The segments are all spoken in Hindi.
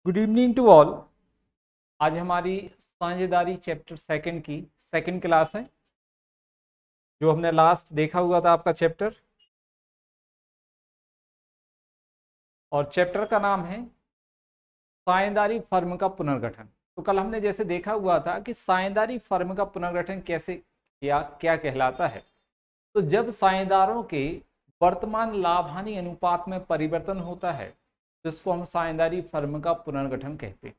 Good evening to all. आज हमारी साझेदारी चैप्टर सेकंड की सेकंड क्लास है। जो हमने लास्ट देखा हुआ था आपका चैप्टर, और चैप्टर का नाम है साझेदारी फर्म का पुनर्गठन। तो कल हमने जैसे देखा हुआ था कि साझेदारी फर्म का पुनर्गठन कैसे किया, क्या कहलाता है। तो जब साझेदारों के वर्तमान लाभ हानि अनुपात में परिवर्तन होता है जिसको हम साझेदारी फर्म का पुनर्गठन कहते हैं।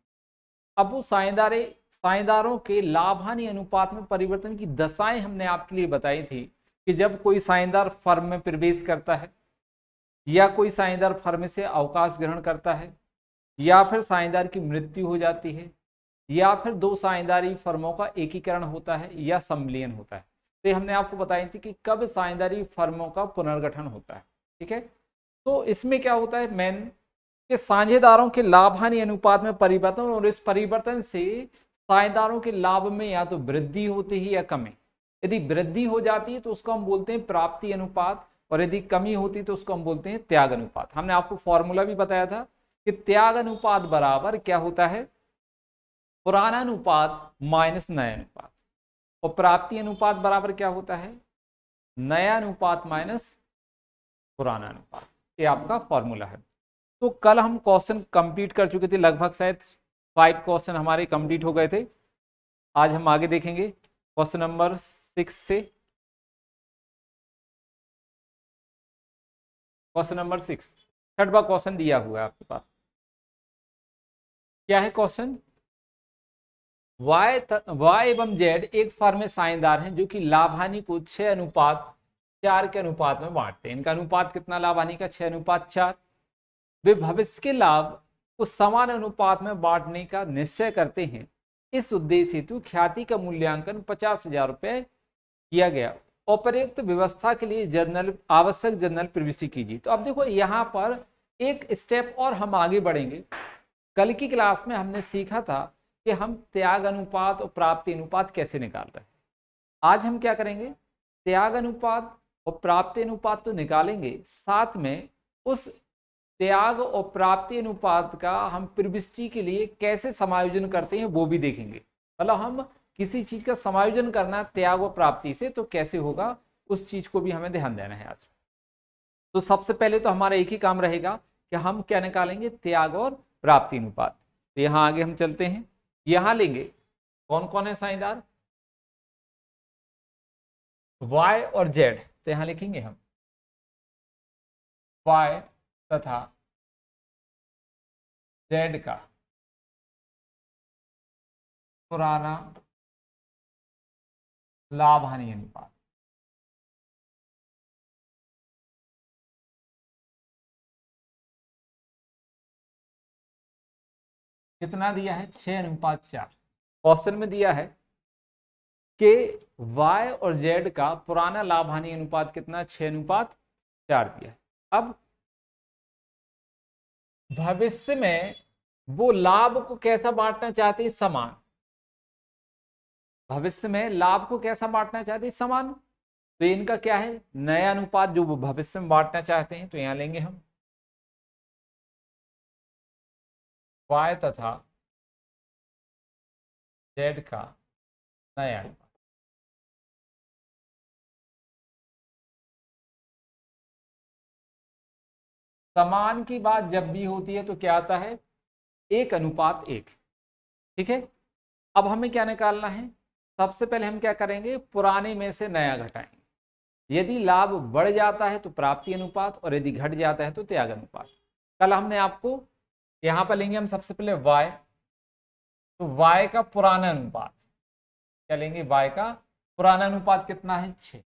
अब वो साझेदारों के लाभ हानि अनुपात में परिवर्तन की दशाएं हमने आपके लिए बताई थी कि जब कोई साझेदार फर्म में प्रवेश करता है, या कोई साझेदार फर्म से अवकाश ग्रहण करता है, या फिर साझेदार की मृत्यु हो जाती है, या फिर दो साझेदारी फर्मों का एकीकरण होता है या सम्मिलन होता है। तो हमने आपको बताई थी कि कब साझेदारी फर्मों का पुनर्गठन होता है। ठीक है, तो इसमें क्या होता है मेन कि साझेदारों के लाभ हानि अनुपात में परिवर्तन, और इस परिवर्तन से साझेदारों के लाभ में या तो वृद्धि होती है या कमी। यदि वृद्धि हो जाती है तो उसको हम बोलते हैं प्राप्ति अनुपात, और यदि कमी होती है तो उसको हम बोलते हैं त्याग अनुपात। हमने आपको फॉर्मूला भी बताया था कि त्याग अनुपात बराबर क्या होता है, पुराना अनुपात माइनस नया अनुपात, और प्राप्ति अनुपात बराबर क्या होता है, नया अनुपात माइनस पुराना अनुपात। ये आपका फॉर्मूला है। तो कल हम क्वेश्चन कंप्लीट कर चुके थे, लगभग शायद 5 क्वेश्चन हमारे कंप्लीट हो गए थे। आज हम आगे देखेंगे क्वेश्चन नंबर 6 से। क्वेश्चन नंबर 6 छठवां क्वेश्चन दिया हुआ है आपके पास। क्या है क्वेश्चन, वाई एवं जेड एक फर्म में साझेदार हैं जो कि लाभ हानि को 6:4 के अनुपात में बांटते हैं। इनका अनुपात कितना, लाभ हानि का 6:4। वे भविष्य के लाभ को समान अनुपात में बांटने का निश्चय करते हैं। इस उद्देश्य हेतु ख्याति का मूल्यांकन 50,000 रुपये किया गया। उपयुक्त व्यवस्था के लिए आवश्यक जर्नल प्रविष्टि कीजिए। तो अब देखो यहाँ पर एक स्टेप और हम आगे बढ़ेंगे। कल की क्लास में हमने सीखा था कि हम त्याग अनुपात और प्राप्ति अनुपात कैसे निकाल रहे हैं। आज हम क्या करेंगे, त्याग अनुपात और प्राप्ति अनुपात तो निकालेंगे, साथ में उस त्याग और प्राप्ति अनुपात का हम प्रविष्टि के लिए कैसे समायोजन करते हैं वो भी देखेंगे। मतलब हम किसी चीज का समायोजन करना त्याग और प्राप्ति से, तो कैसे होगा उस चीज को भी हमें ध्यान देना है आज। तो सबसे पहले तो हमारा एक ही काम रहेगा कि हम क्या निकालेंगे, त्याग और प्राप्ति अनुपात। तो यहाँ आगे हम चलते हैं, यहाँ लेंगे कौन कौन है साझेदार, y और z। तो यहाँ लिखेंगे हम y तथा z का पुराना लाभ हानि अनुपात। कितना दिया है, 6:4। क्वेश्चन में दिया है कि y और z का पुराना लाभ हानि अनुपात कितना, 6:4 दिया है। अब भविष्य में वो लाभ को कैसा बांटना चाहते हैं, समान। भविष्य में लाभ को कैसा बांटना चाहते हैं, समान। तो इनका क्या है, नया अनुपात जो वो भविष्य में बांटना चाहते हैं। तो यहां लेंगे हम y तथा z का नया अनुपात। समान की बात जब भी होती है तो क्या आता है, 1:1। ठीक है, अब हमें क्या निकालना है, सबसे पहले हम क्या करेंगे, पुराने में से नया घटाएंगे। यदि लाभ बढ़ जाता है तो प्राप्ति अनुपात, और यदि घट जाता है तो त्याग अनुपात। कल हमने आपको यहाँ पर लेंगे हम सबसे पहले y। तो y का पुराना अनुपात क्या लेंगे, y का पुराना अनुपात कितना है, 6।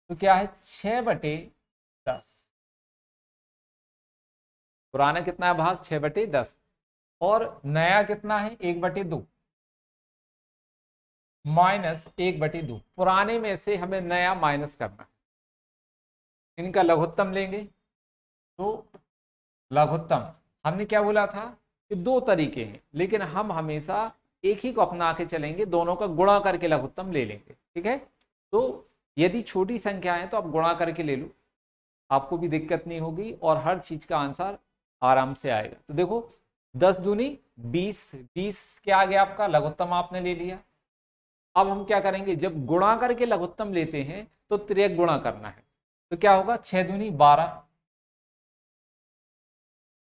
तो क्या है, 6/10। पुराना कितना है भाग, 6/10। और नया कितना है, 1/2 माइनस 1/2। पुराने में से हमें नया माइनस करना है। इनका लघुत्तम लेंगे। तो लघुत्तम हमने क्या बोला था कि 2 तरीके हैं, लेकिन हम हमेशा एक ही को अपना के चलेंगे, दोनों का गुणा करके लघुत्तम ले लेंगे। ठीक है, तो यदि छोटी संख्या है तो आप गुणा करके ले लो, आपको भी दिक्कत नहीं होगी और हर चीज का आंसर आराम से आएगा। तो देखो 10 दूनी 20, 20 क्या आ गया आपका लघुत्तम आपने ले लिया। अब हम क्या करेंगे, जब गुणा करके लघुत्तम लेते हैं तो तिर्यक गुणा करना है, तो क्या होगा 6 दूनी 12,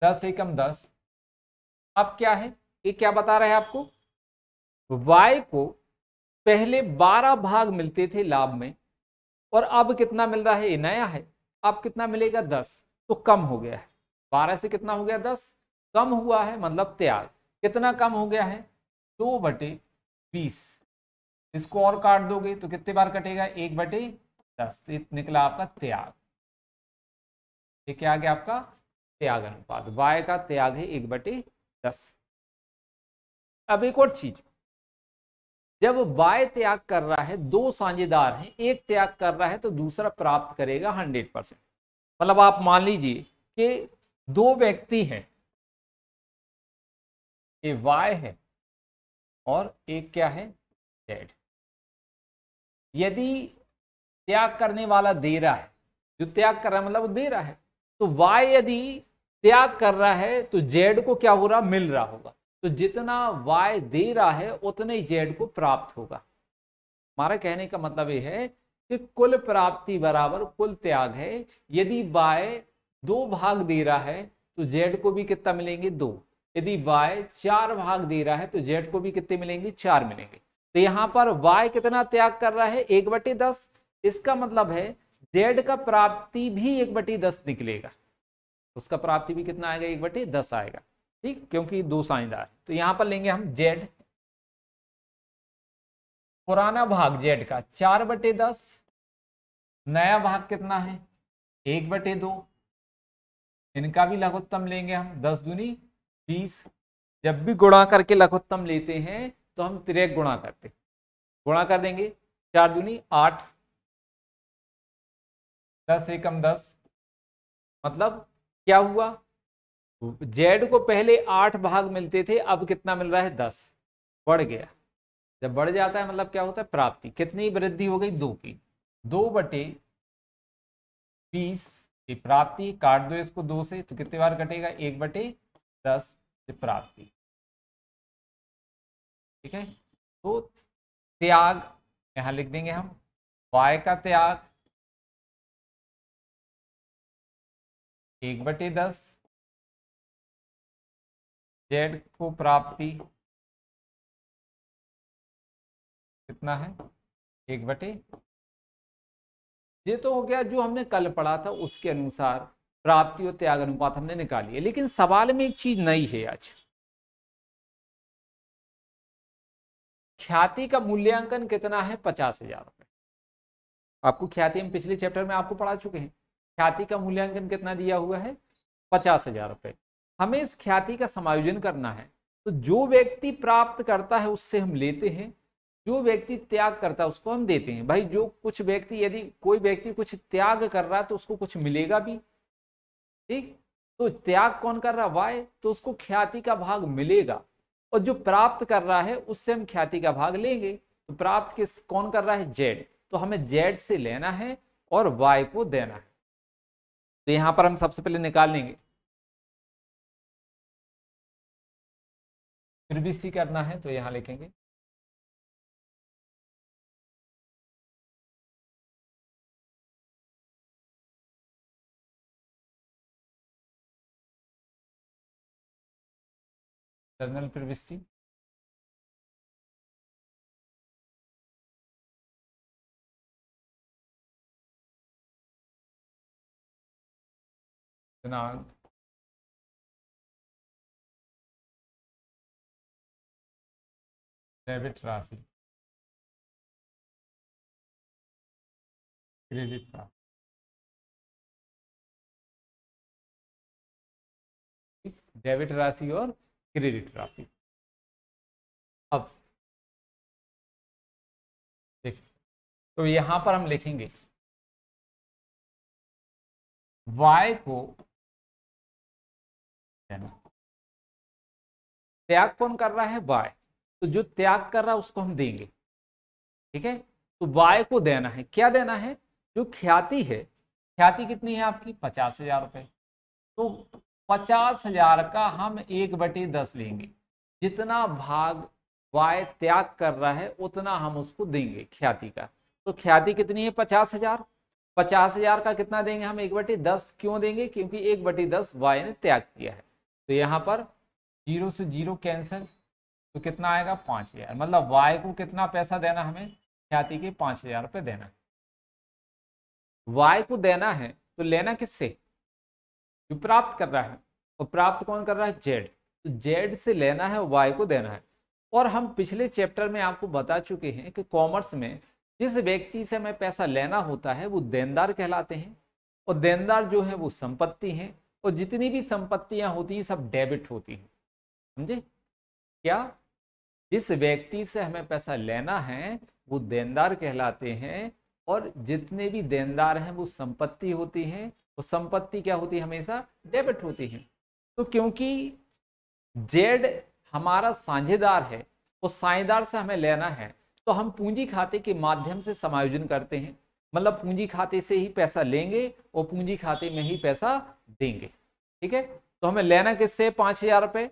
10 एकम 10। अब क्या है, ये क्या बता रहा है आपको, y को पहले 12 भाग मिलते थे लाभ में, और अब कितना मिल रहा है, ये नया है, अब कितना मिलेगा 10, तो कम हो गया है। 12 से कितना हो गया 10, कम हुआ है, मतलब त्याग कितना कम हो गया है, 2/20। इसको और काट दोगे तो कितने बार कटेगा, 1/10, तो निकला आपका त्याग। ये क्या आ गया आपका त्याग अनुपात, y का त्याग है 1/10। अब एक और चीज, जब y त्याग कर रहा है, दो साझेदार हैं, एक त्याग कर रहा है तो दूसरा प्राप्त करेगा 100%। मतलब आप मान लीजिए कि दो व्यक्ति हैं, ये y है और एक क्या है z। यदि त्याग करने वाला दे रहा है, जो त्याग कर रहा है मतलब वो दे रहा है, तो y यदि त्याग कर रहा है तो z को क्या हो रहा, मिल रहा होगा। तो जितना y दे रहा है उतने ही z को प्राप्त होगा। हमारा कहने का मतलब ये है कि कुल प्राप्ति बराबर कुल त्याग है। यदि y 2 भाग दे रहा है तो z को भी कितना मिलेंगे, 2। यदि y 4 भाग दे रहा है तो z को भी कितने मिलेंगे, 4 मिलेंगे। तो यहां पर y कितना त्याग कर रहा है, 1/10। इसका मतलब है z का प्राप्ति भी 1/10 निकलेगा, उसका प्राप्ति भी कितना आएगा, 1/10 आएगा। ठीक, क्योंकि दो साझेदार। तो यहां पर लेंगे हम z, पुराना भाग z का 4/10, नया भाग कितना है 1/2। इनका भी लघुत्तम लेंगे हम, 10 दूनी 20। जब भी गुणा करके लघुत्तम लेते हैं तो हम तिर्यक गुणा करते, गुणा कर देंगे, 4 दूनी 8, 10 एकम 10। मतलब क्या हुआ, z को पहले 8 भाग मिलते थे, अब कितना मिल रहा है 10, बढ़ गया। जब बढ़ जाता है मतलब क्या होता है, प्राप्ति कितनी वृद्धि हो गई, 2 की। 2/20 की प्राप्ति, काट दो इसको 2 से तो कितने बार कटेगा, 1/10 से प्राप्ति। ठीक है, तो त्याग यहां लिख देंगे हम, y का त्याग 1/10, z को प्राप्ति कितना है, 1/, ये तो हो गया जो हमने कल पढ़ा था उसके अनुसार प्राप्ति और त्याग अनुपात हमने निकाली है। लेकिन सवाल में एक चीज नई है आज, ख्याति का मूल्यांकन कितना है, 50,000 रुपए। आपको ख्याति हम पिछले चैप्टर में आपको पढ़ा चुके हैं, ख्याति का मूल्यांकन कितना दिया हुआ है, 50,000 रुपए। हमें इस ख्याति का समायोजन करना है, तो जो व्यक्ति प्राप्त करता है उससे हम लेते हैं, जो व्यक्ति त्याग करता है उसको हम देते हैं। भाई जो कुछ व्यक्ति, यदि कोई व्यक्ति कुछ त्याग कर रहा है तो उसको कुछ मिलेगा भी। ठीक, तो त्याग कौन कर रहा है, वाय, तो उसको ख्याति का भाग मिलेगा। और जो प्राप्त कर रहा है उससे हम ख्याति का भाग लेंगे। तो प्राप्त किस कौन कर रहा है, जेड, तो हमें जेड से लेना है और वाई को देना है। तो यहां पर हम सबसे पहले निकाल लेंगे, फिर भी सी करना है तो यहां लिखेंगे टर्मिनल प्रविष्टि दिनांक डेबिट राशि क्रेडिट राशि। डेबिट राशि और क्रेडिट राशि। अब देखिए, तो यहां पर हम लिखेंगे y को त्याग कौन कर रहा है, y, तो जो त्याग कर रहा है उसको हम देंगे। ठीक है, तो y को देना है, क्या देना है, जो ख्याति है, ख्याति कितनी है आपकी, 50,000 रुपए। तो 50,000 का हम 1/10 लेंगे। जितना भाग y त्याग कर रहा है उतना हम उसको देंगे ख्याति का। तो ख्याति कितनी है? 50,000। 50,000 का कितना देंगे हम? 1/10 क्यों देंगे? क्योंकि 1/10 y ने त्याग किया है। तो यहाँ पर 0 से 0 कैंसिल, तो कितना आएगा? 5,000। मतलब y को कितना पैसा देना हमें? ख्याति के 5,000 रुपये देना। y को देना है तो लेना किससे? जो प्राप्त कर रहा है। और प्राप्त कौन कर रहा है? z। तो z से लेना है, y को देना है। और हम पिछले चैप्टर में आपको बता चुके हैं कि कॉमर्स में जिस व्यक्ति से हमें पैसा लेना होता है वो देनदार कहलाते हैं। और देनदार जो है वो संपत्ति है। और जितनी भी संपत्तियां होती हैं सब डेबिट होती हैं। समझे क्या? जिस व्यक्ति से हमें पैसा लेना है वो देनदार कहलाते हैं। और जितने भी देनदार हैं वो संपत्ति होती हैं। और संपत्ति क्या होती है? हमेशा डेबिट होती है। तो क्योंकि जेड हमारा साझेदार है और साझेदार से हमें लेना है, तो हम पूंजी खाते के माध्यम से समायोजन करते हैं। मतलब पूंजी खाते से ही पैसा लेंगे और पूंजी खाते में ही पैसा देंगे। ठीक है? तो हमें लेना किससे? 5,000 रुपये।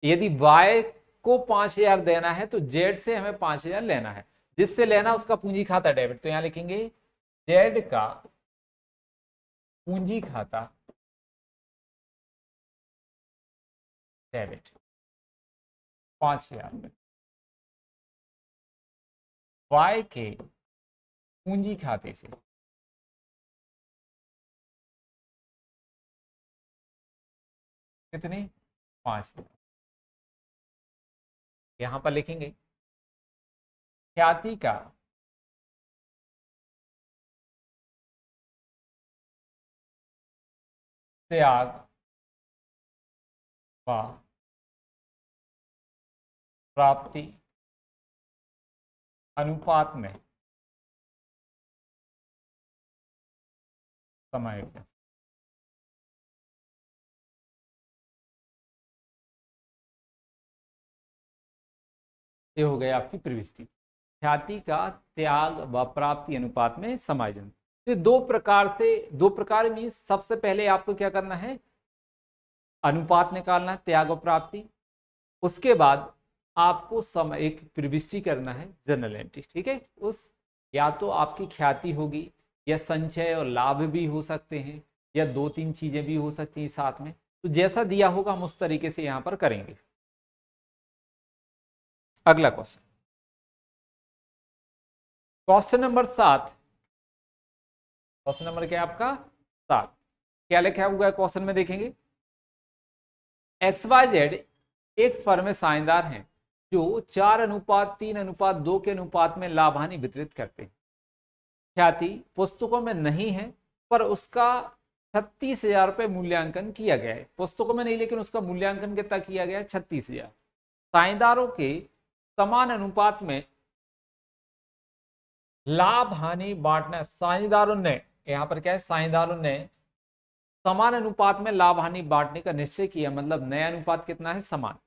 यदि y को 5,000 देना है तो z से हमें 5,000 लेना है। जिससे लेना उसका पूंजी खाता डेबिट। तो यहां लिखेंगे z का पूंजी खाता डेबिट 5,000 रुपये। y के पूंजी खाते से कितने? 5,000। यहां पर लिखेंगे ख्याति का त्याग व प्राप्ति अनुपात में समायोजन। ये हो गया आपकी प्रविष्टि। ख्याति का त्याग व प्राप्ति अनुपात में समायोजन। तो दो प्रकार में सबसे पहले आपको क्या करना है? अनुपात निकालना है, त्याग और प्राप्ति। उसके बाद आपको एक प्रविष्टि करना है, जनरल एंट्री। ठीक है? उस या तो आपकी ख्याति होगी या संचय और लाभ भी हो सकते हैं या 2-3 चीजें भी हो सकती हैं साथ में। तो जैसा दिया होगा हम उस तरीके से यहां पर करेंगे। अगला question, question number 7। Question number क्या है आपका? 7। क्या लिखा हुआ है क्वेश्चन में? देखेंगे XYZ एक फर्म में साझेदार हैं जो 4:3:2 के अनुपात में लाभ हानि वितरित करते हैं। ख्याति पुस्तकों में नहीं है पर उसका 36,000 रुपये मूल्यांकन किया गया है। पुस्तकों में नहीं लेकिन उसका मूल्यांकन कितना किया गया है? 36,000। साझेदारों के समान अनुपात में लाभ हानि बांटना। साझेदारों ने, यहां पर क्या है? साझेदारों ने समान अनुपात में लाभ हानि बांटने का निश्चय किया। मतलब नया अनुपात कितना है? समान।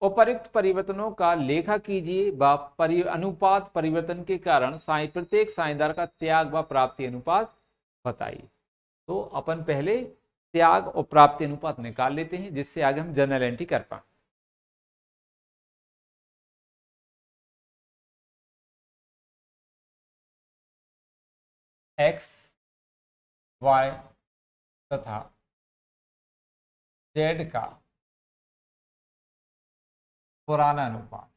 उपयुक्त परिवर्तनों का लेखा कीजिए व अनुपात परिवर्तन के कारण प्रत्येक साझेदार का त्याग व प्राप्ति अनुपात बताइए। तो अपन पहले त्याग और प्राप्ति अनुपात निकाल लेते हैं जिससे आगे हम जनरल एंट्री कर पाए। एक्स वाई तथा जेड का पुराना अनुपात।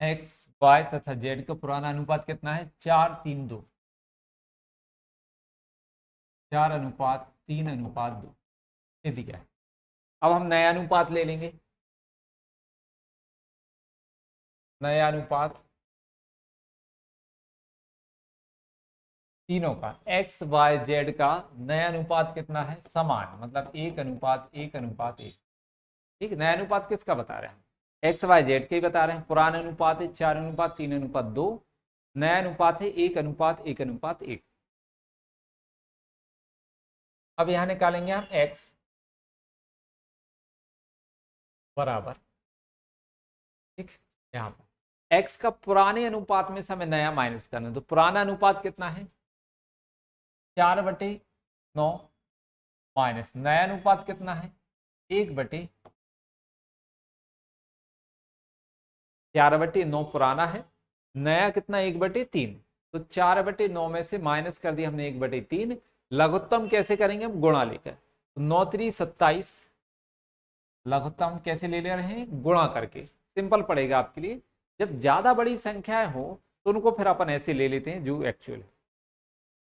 एक्स वाई तथा जेड का पुराना अनुपात कितना है? 4:3:2। 4:3:2 ये दिया है। अब हम नया अनुपात ले लेंगे। नया अनुपात तीनों का, एक्स वाई जेड का नया अनुपात कितना है? समान। मतलब 1:1:1:1। ठीक, नया अनुपात किसका बता रहे हैं? एक्स वाई जेड के ही बता रहे हैं। पुराना अनुपात है 4:3:2। नया अनुपात है 1:1:1:1। अब यहां निकालेंगे हम एक्स बराबर, ठीक, यहां पर x का पुराने अनुपात में से हमें नया माइनस करना है। तो पुराना अनुपात कितना है? 4/9 माइनस नया अनुपात कितना है? 4/9 पुराना है, नया कितना? 1/3। तो 4/9 में से माइनस कर दिया हमने 1/3। लघुत्तम कैसे करेंगे हम? गुणा लेकर। तो 9×3 = 27। लघुत्तम कैसे ले रहे हैं? गुणा करके। सिंपल पड़ेगा आपके लिए। जब ज्यादा बड़ी संख्याएं हो तो उनको फिर अपन ऐसे ले लेते हैं जो एक्चुअल है।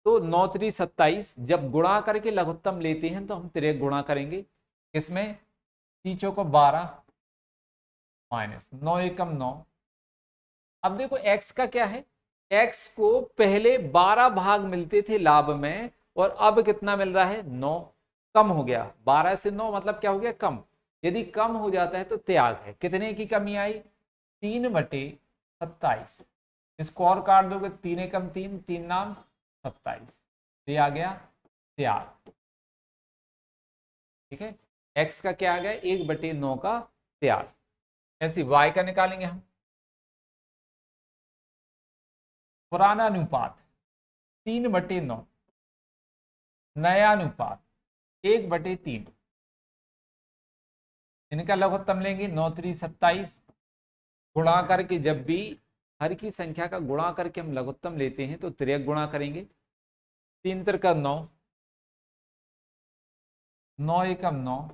तो 9×3 = 27। जब गुणा करके लघुत्तम लेते हैं तो हम तिर्यक गुणा करेंगे। इसमें 3×4 = 12 माइनस 9×1 = 9। अब देखो x का क्या है? x को पहले 12 भाग मिलते थे लाभ में, और अब कितना मिल रहा है? 9। कम हो गया। 12 से 9 मतलब क्या हो गया? कम। यदि कम हो जाता है तो त्याग है। कितने की कमी आई? 3/27। इसको और काट दोगे, 3×1 = 3, 3×9 = 27। ये आ गया त्याग। ठीक है, x का क्या आ गया? 1/9 का त्याग। ऐसे y का निकालेंगे हम। पुराना अनुपात 3/9, नया अनुपात 1/3। इनका लघुत्तम लेंगे 9×3 = 27। गुणा करके, जब भी हर की संख्या का गुणा करके हम लघुत्तम लेते हैं तो तिर्यक गुणा करेंगे। 3×3 = 9, 9×1 = 9।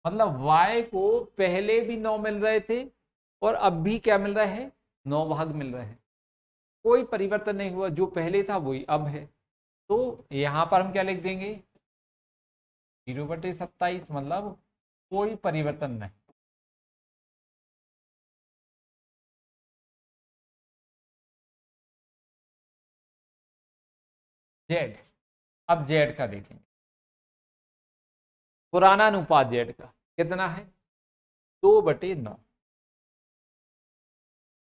मतलब y को पहले भी 9 मिल रहे थे और अब भी क्या मिल रहा है? 9 भाग मिल रहे हैं। कोई परिवर्तन नहीं हुआ, जो पहले था वही अब है। तो यहां पर हम क्या लिख देंगे? 0/27, मतलब कोई परिवर्तन नहीं। जेड। अब जेड का देखेंगे। पुराना अनुपात जेड का कितना है? 2/9।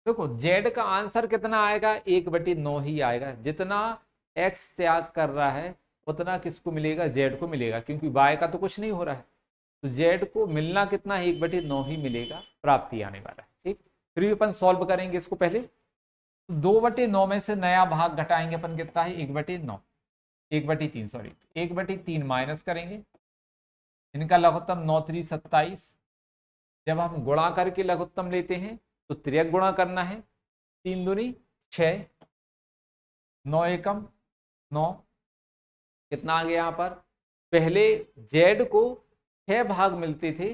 देखो जेड का आंसर कितना आएगा? 1/9 ही आएगा। जितना एक्स त्याग कर रहा है उतना किसको मिलेगा? जेड को मिलेगा, क्योंकि वाई का तो कुछ नहीं हो रहा है। तो जेड को मिलना कितना है? 1/9 ही मिलेगा, प्राप्ति आने वाला है। ठीक, फिर भी अपन सॉल्व करेंगे इसको। पहले 2/9 में से नया भाग घटाएंगे अपन, कितना है? 1/9, 1/3 सॉरी, 1/3 माइनस करेंगे। इनका लघुत्तम 9×3 = 27। जब हम गुणा करके लघुत्तम लेते हैं तो तिर्यक गुणा करना है। 3×2 = 6, 9×1 = 9। कितना आ गया यहाँ पर? पहले जेड को 6 भाग मिलते थे,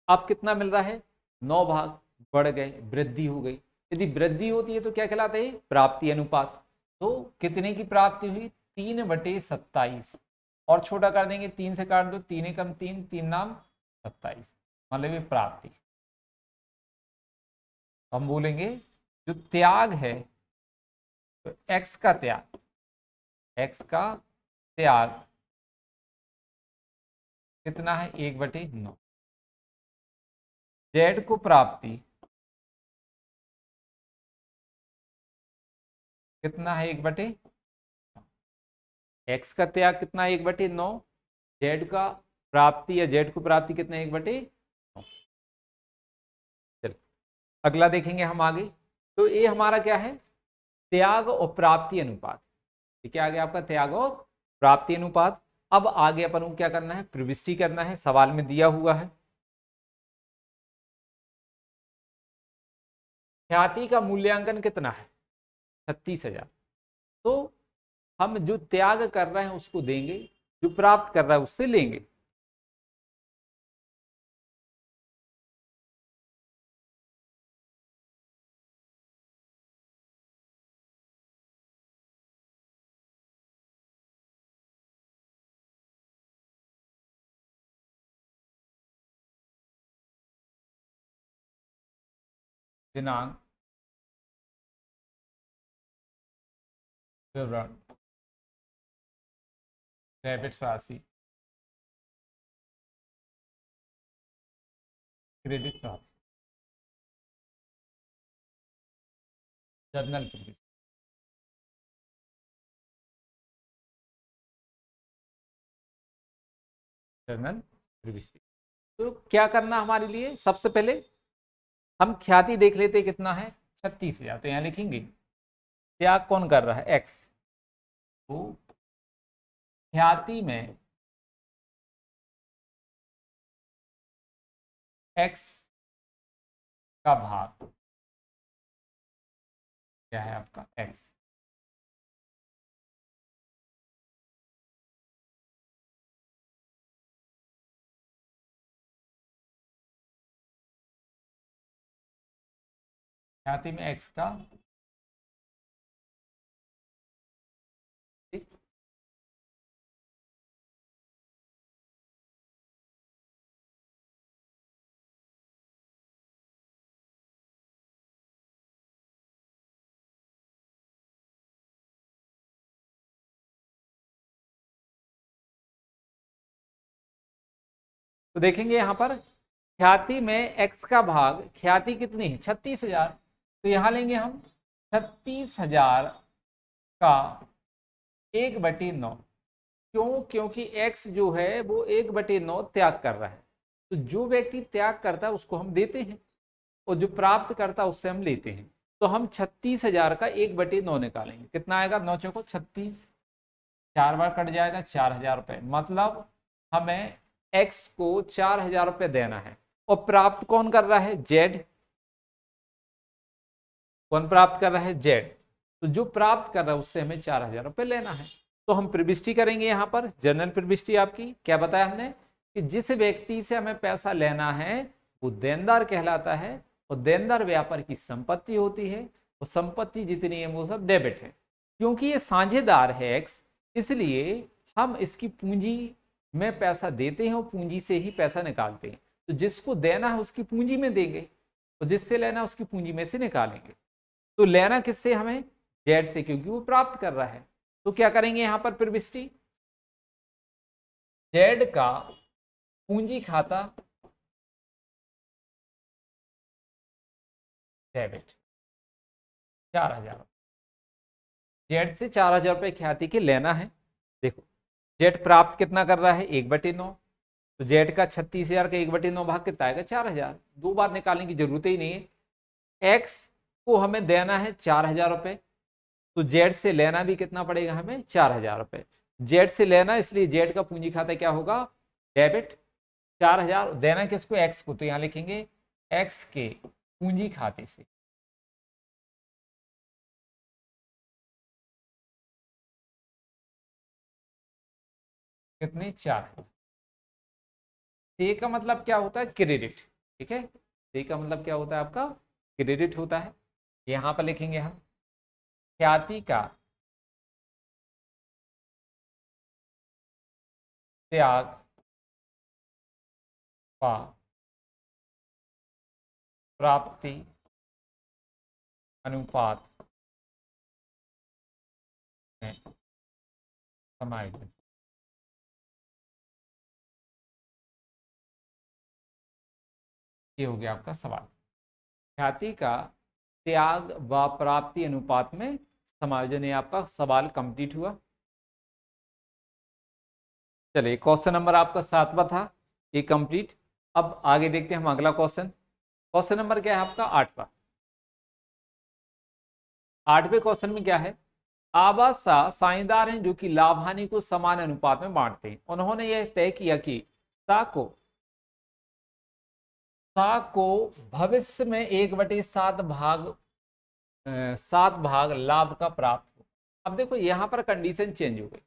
अब कितना मिल रहा है? 9 भाग बढ़ गए, वृद्धि हो गई। यदि वृद्धि होती है तो क्या कहलाता है? प्राप्ति अनुपात। तो कितने की प्राप्ति हुई? 3/27। और छोटा कर देंगे, 3 से काट दो, 3×1 = 3, 3×9 = 27, मतलब ये प्राप्ति। हम बोलेंगे जो त्याग है, तो x का त्याग, x का त्याग कितना है? 1/9। जेड को प्राप्ति कितना है? 1/9। एक्स का त्याग कितना है? 1/9। जेड का प्राप्ति या जेड को प्राप्ति कितना है? 1/9। चलो अगला देखेंगे हम आगे। तो ये हमारा क्या है? त्याग और प्राप्ति अनुपात। ठीक है, आगे आपका त्याग और प्राप्ति अनुपात। अब आगे अपन को क्या करना है? प्रविष्टि करना है, सवाल में दिया हुआ है। ख्याति का मूल्यांकन कितना है? 36,000। तो हम जो त्याग कर रहे हैं उसको देंगे, जो प्राप्त कर रहा है उससे लेंगे। दिनांक, विवरण, डेबिट राशि, क्रेडिट राशि, जर्नल प्रविष्टि। जर्नल प्रविष्टि। तो क्या करना हमारे लिए? सबसे पहले हम ख्याति देख लेते कितना है। 36,000। तो यहाँ लिखेंगे त्याग कौन कर रहा है, एक्स। तो ख्याति में एक्स का भाग क्या है आपका, एक्स। ख्याति में एक्स का, ठीक, तो देखेंगे यहां पर ख्याति में एक्स का भाग, ख्याति कितनी है 36,000, तो यहां लेंगे हम 36,000 का 1/9। क्यों, क्योंकि x जो है वो 1/9 त्याग कर रहा है। तो जो व्यक्ति त्याग करता है उसको हम देते हैं, और जो प्राप्त करता है उससे हम लेते हैं। तो हम 36,000 का 1/9 निकालेंगे, कितना आएगा, 9 चौको 36, 4 बार कट जाएगा, 4,000 रुपये। मतलब हमें x को 4,000 रुपये देना है, और प्राप्त कौन कर रहा है, z। कौन प्राप्त कर रहा है, z। तो जो प्राप्त कर रहा है उससे हमें 4,000 रुपये लेना है। तो हम प्रविष्टि करेंगे यहाँ पर, जनरल प्रविष्टि आपकी क्या बताया हमने, कि जिस व्यक्ति से हमें पैसा लेना है वो देनदार कहलाता है, और देनदार व्यापार की संपत्ति होती है, और संपत्ति जितनी है वो सब डेबिट है। क्योंकि ये साझेदार है एक्स, इसलिए हम इसकी पूंजी में पैसा देते हैं और पूंजी से ही पैसा निकालते हैं। तो जिसको देना है उसकी पूंजी में देंगे, और जिससे लेना है उसकी पूंजी में से निकालेंगे। तो लेना किससे हमें, जेड से, क्योंकि वो प्राप्त कर रहा है। तो क्या करेंगे यहां पर प्रविष्टि, जेड का पूंजी खाता डेबिट 4,000, जेड से 4,000 रुपये ख्याति के लेना है। देखो जेड प्राप्त कितना कर रहा है, 1/9। तो जेड का 36,000 का 1/9 भाग कितना आएगा, 4,000। दो बार निकालने की जरूरत ही नहीं है। एक्स को हमें देना है 4,000 रुपये, तो जेड से लेना भी कितना पड़ेगा हमें, 4,000 रुपये। जेड से लेना, इसलिए जेड का पूंजी खाता क्या होगा, डेबिट 4,000। देना किसको, एक्स को, तो यहां लिखेंगे एक्स के पूंजी खाते से। कितने, 4। से का मतलब क्या होता है, क्रेडिट। ठीक है, से का मतलब क्या होता है आपका, क्रेडिट होता है। यहां पर लिखेंगे हम ख्याति का त्याग व प्राप्ति अनुपात में समायोजन। ये हो गया आपका सवाल, ख्याति का त्याग व प्राप्ति अनुपात में समायोजन। ये आपका सवाल कंप्लीट हुआ। चलिए क्वेश्चन नंबर आपका 7वां था, ये कंप्लीट। अब आगे देखते हैं हम अगला क्वेश्चन। क्वेश्चन नंबर क्या है आपका, 8वां। 8वें क्वेश्चन में क्या है, आवासा साझेदार हैं जो कि लाभ हानि को समान अनुपात में बांटते हैं। उन्होंने यह तय किया कि सा को भविष्य में 1/7 भाग 7 भाग लाभ का प्राप्त हो। अब देखो यहाँ पर कंडीशन चेंज हो गई।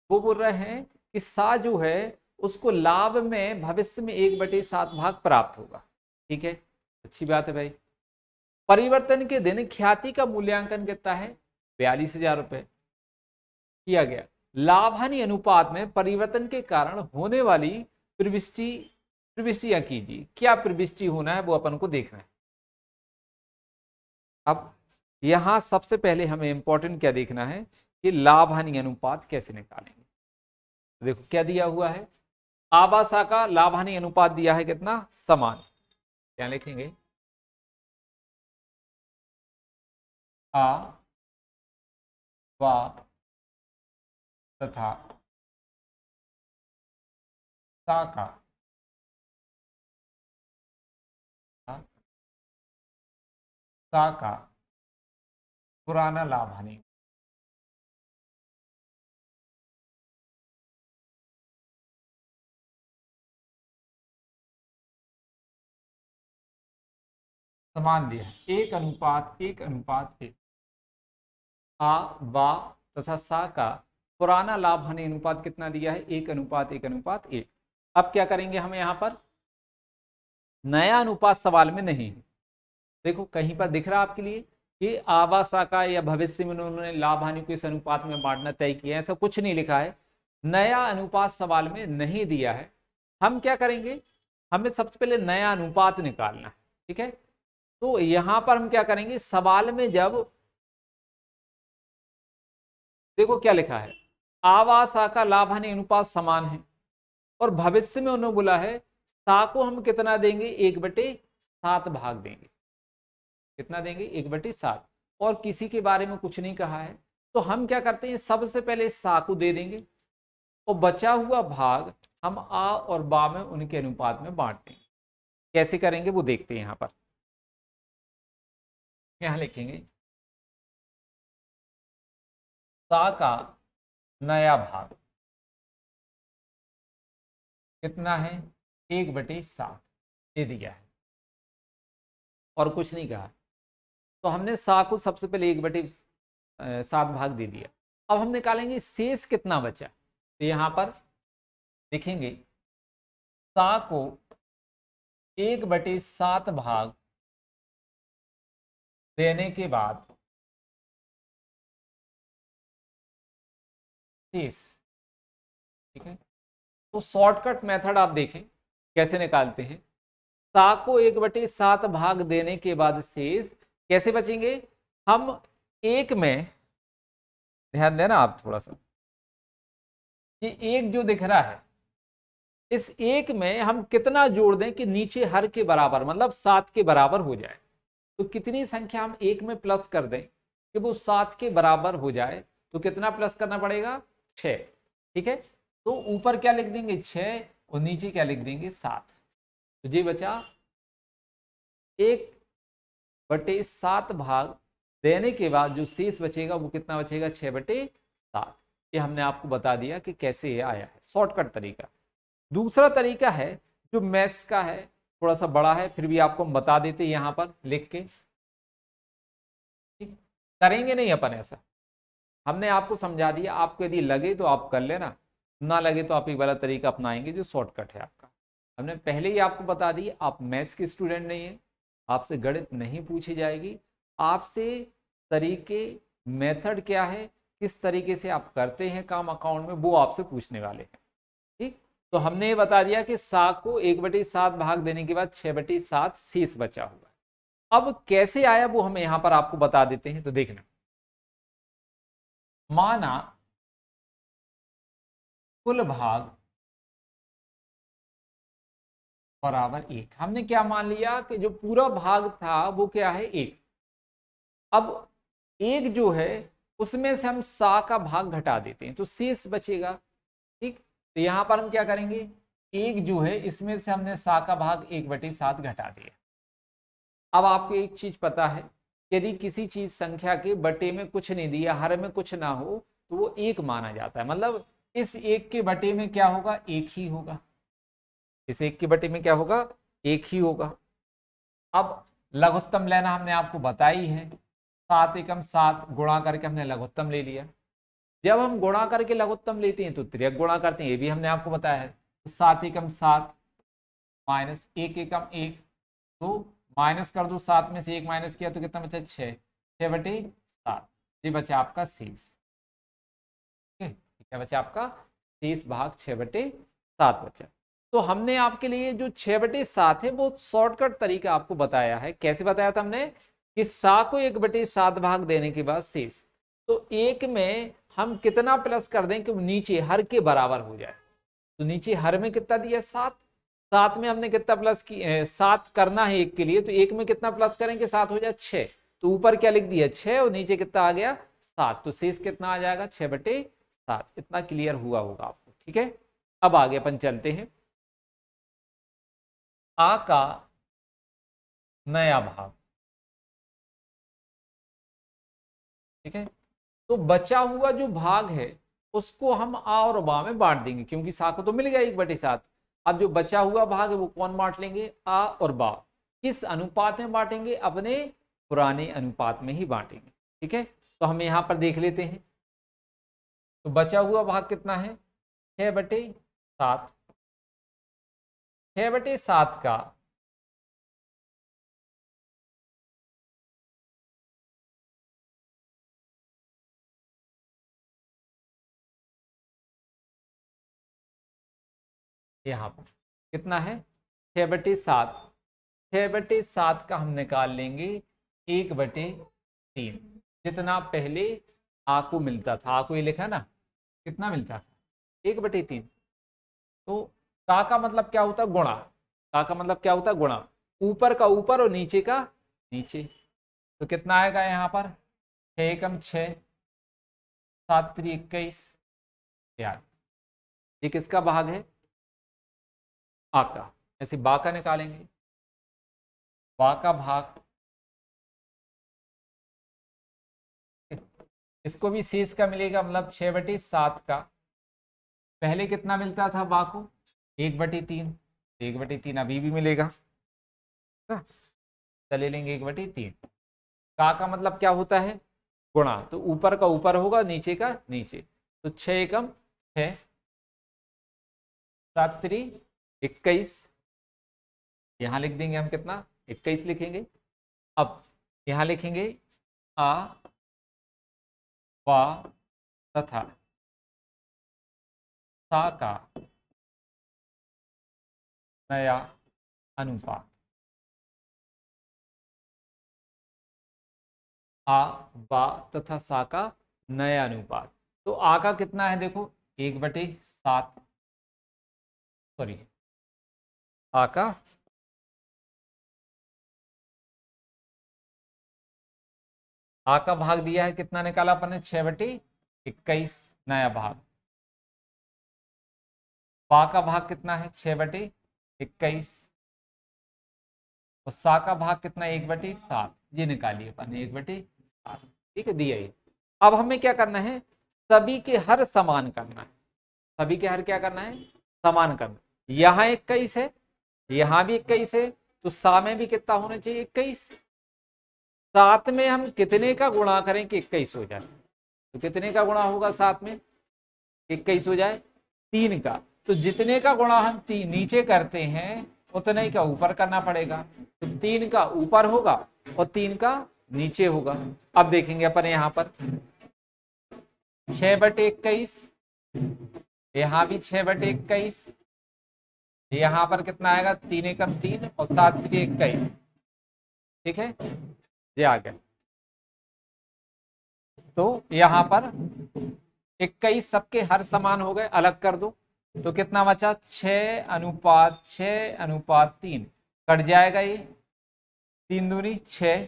वो बोल रहे हैं कि सा जो है उसको लाभ में भविष्य में 1/7 भाग प्राप्त होगा। ठीक है, अच्छी बात है भाई। परिवर्तन के दिन ख्याति का मूल्यांकन कितना है, 42,000 रुपये किया गया। लाभ हानि अनुपात में परिवर्तन के कारण होने वाली प्रविष्टि, प्रविष्टियां कीजिए। क्या प्रविष्टि होना है वो अपन को देखना है। अब यहां सबसे पहले हमें इंपॉर्टेंट क्या देखना है कि लाभ हानि अनुपात कैसे निकालेंगे। देखो क्या दिया हुआ है, आवासा का लाभ हानि अनुपात दिया है कितना, समान। क्या लिखेंगे, आ वा तथा सा का सा का पुराना लाभ हानि। समान दिया है, 1:1:1। आ बा तथा सा का पुराना लाभ हानि अनुपात कितना दिया है? 1:1:1। अब क्या करेंगे हम यहाँ पर? नया अनुपात सवाल में नहीं है, देखो कहीं पर दिख रहा आपके लिए कि आवासा का या भविष्य में उन्होंने लाभ हानि को इस अनुपात में बांटना तय किया है, ऐसा कुछ नहीं लिखा है। नया अनुपात सवाल में नहीं दिया है। हम क्या करेंगे? हमें सबसे पहले नया अनुपात निकालना है, ठीक है। तो यहां पर हम क्या करेंगे? सवाल में जब देखो क्या लिखा है, आवासा का लाभ हानि अनुपात समान है और भविष्य में उन्होंने बोला है सा को हम कितना देंगे? 1/7 भाग देंगे। कितना देंगे? 1/7। और किसी के बारे में कुछ नहीं कहा है, तो हम क्या करते हैं? सबसे पहले सा को दे देंगे और बचा हुआ भाग हम आ और बा में उनके अनुपात में बांट देंगे। कैसे करेंगे वो देखते हैं। यहां पर यहां लिखेंगे सा का नया भाग कितना है? 1/7 दे दिया है और कुछ नहीं कहा। तो हमने सा को सबसे पहले 1/7 भाग दे दिया। अब हम निकालेंगे शेष कितना बचा। तो यहां पर लिखेंगे सा को 1/7 भाग देने के बाद शेष, ठीक है। तो शॉर्टकट मेथड आप देखें कैसे निकालते हैं। सा को 1/7 भाग देने के बाद शेष कैसे बचेंगे? हम एक में, ध्यान देना आप थोड़ा सा, ये एक जो दिख रहा है इस एक में हम कितना जोड़ दें कि नीचे हर के बराबर, मतलब 7 के बराबर हो जाए। तो कितनी संख्या हम एक में प्लस कर दें कि वो 7 के बराबर हो जाए? तो कितना प्लस करना पड़ेगा? 6, ठीक है। तो ऊपर क्या लिख देंगे? 6 और नीचे क्या लिख देंगे? 7। तो ये बचा 1/7 भाग देने के बाद जो शेष बचेगा वो कितना बचेगा? 6/7। ये हमने आपको बता दिया कि कैसे ये आया है, शॉर्टकट तरीका। दूसरा तरीका है जो मैथ्स का है, थोड़ा सा बड़ा है, फिर भी आपको हम बता देते यहां पर लिख के। ठीक, करेंगे नहीं अपन ऐसा, हमने आपको समझा दिया। आपको यदि लगे तो आप कर लेना, ना लगे तो आप एक वाला तरीका अपनाएंगे जो शॉर्टकट है आपका। हमने पहले ही आपको बता दी, आप मैथ्स के स्टूडेंट नहीं है, आपसे गणित नहीं पूछी जाएगी। आपसे तरीके, मेथड क्या है, किस तरीके से आप करते हैं काम अकाउंट में, वो आपसे पूछने वाले हैं। ठीक, तो हमने ये बता दिया कि सा को 1/7 भाग देने के बाद 6/7 शेष बचा हुआ है। अब कैसे आया वो हम यहां पर आपको बता देते हैं, तो देखना। माना कुल भाग बराबर 1, हमने क्या मान लिया कि जो पूरा भाग था वो क्या है? 1। अब 1 जो है उसमें से हम सा का भाग घटा देते हैं तो शेष बचेगा। ठीक, तो यहां पर हम क्या करेंगे? 1 जो है इसमें से हमने सा का भाग 1/7 घटा दिया। अब आपको एक चीज पता है, यदि किसी चीज संख्या के बटे में कुछ नहीं दिया, हर में कुछ ना हो, तो वो एक माना जाता है। मतलब इस एक के बटे में क्या होगा? एक ही होगा। इस एक के बटे में क्या होगा? एक ही होगा। अब लघुत्तम लेना हमने आपको बताई है, 7 × 7 गुणा करके हमने लघुत्तम ले लिया। जब हम गुणा करके लघुत्तम लेते हैं तो तिर्यक गुणा करते हैं, ये भी हमने आपको बताया है। तो 7 × 7 माइनस 1 × 1, तो माइनस कर दो, 7 में से 1 माइनस किया तो कितना बचा? 6, 6/7। ये बचा आपका शेष। ठीक है, क्या बचा आपका? शेष भाग 6/7 बचा। तो हमने आपके लिए जो 6/7 है वो शॉर्टकट तरीका आपको बताया है। कैसे बताया था हमने? कि सा को 1/7 भाग देने के बाद शेष, तो एक में हम कितना प्लस कर दें कि नीचे हर के बराबर हो जाए। तो नीचे हर में कितना दिया? 7। 7 में हमने कितना प्लस की? 7 करना है एक के लिए, तो एक में कितना प्लस करेंगे? 7 हो जाए 6। तो ऊपर क्या लिख दिया? 6 और नीचे कितना आ गया? 7। तो शेष कितना आ जाएगा? 6/7। इतना क्लियर हुआ होगा आपको, ठीक है। अब आगे अपन चलते हैं। आ का नया भाग ठीक है। तो बचा हुआ जो भाग है उसको हम आ और बा में बांट देंगे, क्योंकि सा को तो मिल गया 1/7। अब जो बचा हुआ भाग है वो कौन बांट लेंगे, आ और बा। किस अनुपात में बांटेंगे, अपने पुराने अनुपात में ही बांटेंगे। ठीक है, तो हम यहां पर देख लेते हैं। तो बचा हुआ भाग कितना है, 6/7। 6/7 का यहाँ पर कितना है, 6/7। 6/7 का हम निकाल लेंगे 1/3, जितना पहले आ को मिलता था। आ को ये लिखा ना, कितना मिलता था, 1/3। तो का मतलब क्या होता, गुणा। का मतलब क्या होता, गुणा। ऊपर का ऊपर और नीचे का नीचे। तो कितना आएगा यहाँ पर, 6 एकम 6, 7 3 21। यार ये किसका भाग है, आ का। ऐसे बा का निकालेंगे, बा का भाग, इसको भी शेष का मिलेगा, मतलब 6/7 का। पहले कितना मिलता था बा को, 1/3। 1/3 अभी भी मिलेगा, चले लेंगे 1/3। का मतलब क्या होता है, गुणा। तो ऊपर का ऊपर होगा, नीचे का नीचे। तो 6 एकम 6, 7 3 21। यहां लिख देंगे हम कितना, 21 लिखेंगे। अब यहां लिखेंगे आ बा तथा सा का नया अनुपात। आ बा तथा सा का नया अनुपात। तो आ का कितना है देखो, 1/7। सॉरी, आ का भाग दिया है, कितना निकाला अपन ने, 6/21 नया भाग। बा का भाग कितना है, 6/21। और सा का भाग कितना, 1/7। ये निकालिए अपन ने, 1/7। ठीक है, दिया ये। अब हमें क्या करना है, सभी के हर समान करना है। सभी के हर क्या करना है, समान करना। यहाँ 21 है, यहाँ भी 21 है, तो सा में भी कितना होना चाहिए, 21। सात में हम कितने का गुणा करें कि 21 हो जाए, तो कितने का गुणा होगा सात में, 21 हो जाए, 3 का। तो जितने का गुणा हम नीचे करते हैं उतने ही का ऊपर करना पड़ेगा। तो 3 का ऊपर होगा और 3 का नीचे होगा। अब देखेंगे अपन यहाँ पर 6/21, यहाँ भी 6/21। यहाँ पर कितना आएगा, 3 एकम 3 और 7 3 21। ठीक है, ये आ गया। तो यहाँ पर 21 सबके हर समान हो गए, अलग कर दो। तो कितना बचा, 6:6:3। कट जाएगा ये, 3 दूनी 6,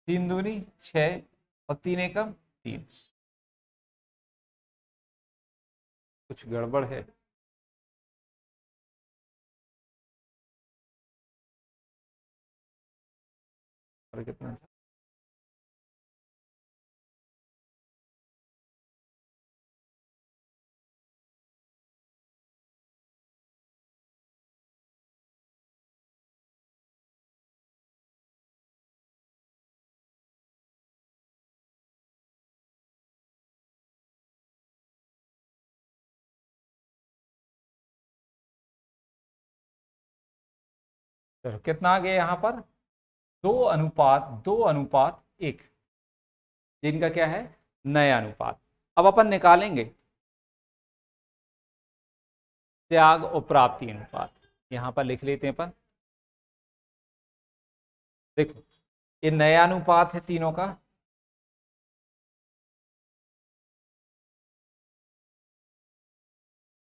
3 दूनी 6 और 3 एकम 3। कुछ गड़बड़ है, और कितना था? चलो कितना आ गया यहाँ पर, 2:1, जिनका क्या है, नया अनुपात। अब अपन निकालेंगे त्याग और प्राप्ति अनुपात। यहां पर लिख लेते हैं अपन, देखो ये नया अनुपात है तीनों का।